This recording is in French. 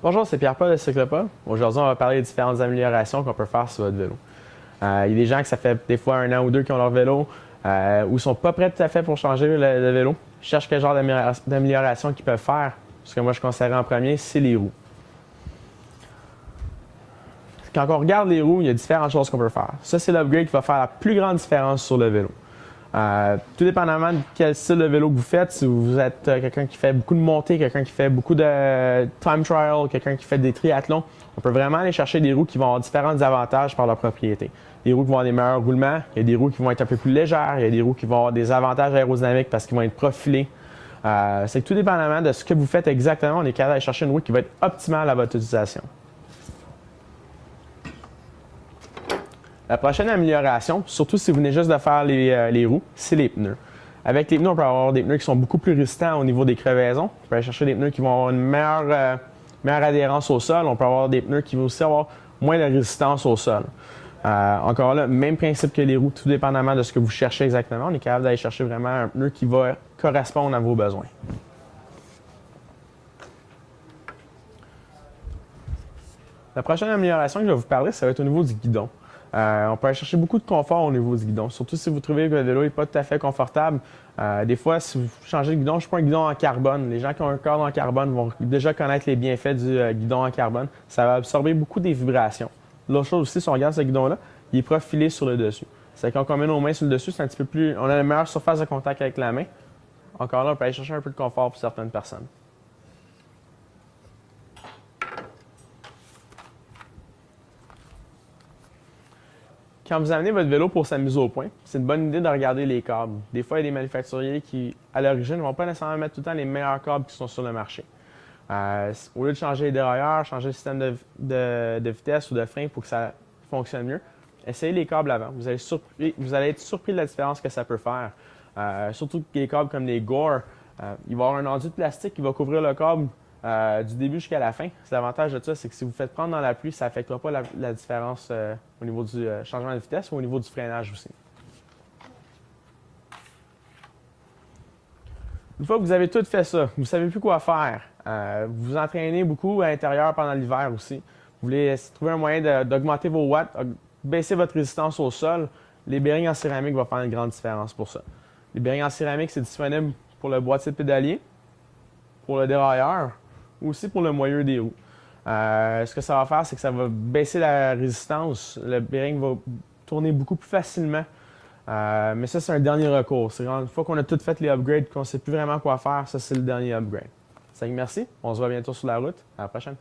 Bonjour, c'est Pierre-Paul de Cyclopod. Aujourd'hui, on va parler des différentes améliorations qu'on peut faire sur votre vélo. Il y a des gens que ça fait des fois 1 an ou 2 qui ont leur vélo ou ils sont pas prêts tout à fait pour changer le vélo. Ils cherchent quel genre d'amélioration qu'ils peuvent faire. Ce que moi je conseillerais en premier, c'est les roues. Quand on regarde les roues, il y a différentes choses qu'on peut faire. Ça, c'est l'upgrade qui va faire la plus grande différence sur le vélo. Tout dépendamment de quel style de vélo que vous faites, si vous êtes quelqu'un qui fait beaucoup de montées, quelqu'un qui fait beaucoup de time trial, quelqu'un qui fait des triathlons, on peut vraiment aller chercher des roues qui vont avoir différents avantages par leur propriété. Des roues qui vont avoir des meilleurs roulements, il y a des roues qui vont être un peu plus légères, il y a des roues qui vont avoir des avantages aérodynamiques parce qu'ils vont être profilés. C'est que tout dépendamment de ce que vous faites exactement, on est capable d'aller chercher une roue qui va être optimale à votre utilisation. La prochaine amélioration, surtout si vous venez juste de faire les roues, c'est les pneus. Avec les pneus, on peut avoir des pneus qui sont beaucoup plus résistants au niveau des crevaisons. On peut aller chercher des pneus qui vont avoir une meilleure adhérence au sol. On peut avoir des pneus qui vont aussi avoir moins de résistance au sol. Encore là, même principe que les roues, tout dépendamment de ce que vous cherchez exactement. On est capable d'aller chercher vraiment un pneu qui va correspondre à vos besoins. La prochaine amélioration que je vais vous parler, ça va être au niveau du guidon. On peut aller chercher beaucoup de confort au niveau du guidon, surtout si vous trouvez que le vélo n'est pas tout à fait confortable. Des fois, si vous changez de guidon, je prends un guidon en carbone. Les gens qui ont un corps en carbone vont déjà connaître les bienfaits du guidon en carbone. Ça va absorber beaucoup des vibrations. L'autre chose aussi, si on regarde ce guidon-là, il est profilé sur le dessus. C'est quand on met nos mains sur le dessus, c'est un petit peu plus. On a une meilleure surface de contact avec la main. Encore là, on peut aller chercher un peu de confort pour certaines personnes. Quand vous amenez votre vélo pour sa mise au point, c'est une bonne idée de regarder les câbles. Des fois, il y a des manufacturiers qui, à l'origine, ne vont pas nécessairement mettre tout le temps les meilleurs câbles qui sont sur le marché. Au lieu de changer les dérailleurs, changer le système de vitesse ou de frein pour que ça fonctionne mieux, essayez les câbles avant. Vous allez être surpris de la différence que ça peut faire. Surtout les câbles comme les Gore, il va y avoir un enduit de plastique qui va couvrir le câble du début jusqu'à la fin. L'avantage de ça, c'est que si vous faites prendre dans la pluie, ça n'affectera pas la différence au niveau du changement de vitesse ou au niveau du freinage aussi. Une fois que vous avez tout fait ça, vous ne savez plus quoi faire. Vous vous entraînez beaucoup à l'intérieur pendant l'hiver aussi. Vous voulez trouver un moyen d'augmenter vos watts, baisser votre résistance au sol. Les bearings en céramique vont faire une grande différence pour ça. Les bearings en céramique, c'est disponible pour le boîtier de pédalier, pour le dérailleur, ou aussi pour le moyeu des roues. Ce que ça va faire, c'est que ça va baisser la résistance. Le bearing va tourner beaucoup plus facilement. Mais ça, c'est un dernier recours. C'est une fois qu'on a tout fait les upgrades, qu'on ne sait plus vraiment quoi faire, ça, c'est le dernier upgrade. Merci. On se voit bientôt sur la route. À la prochaine.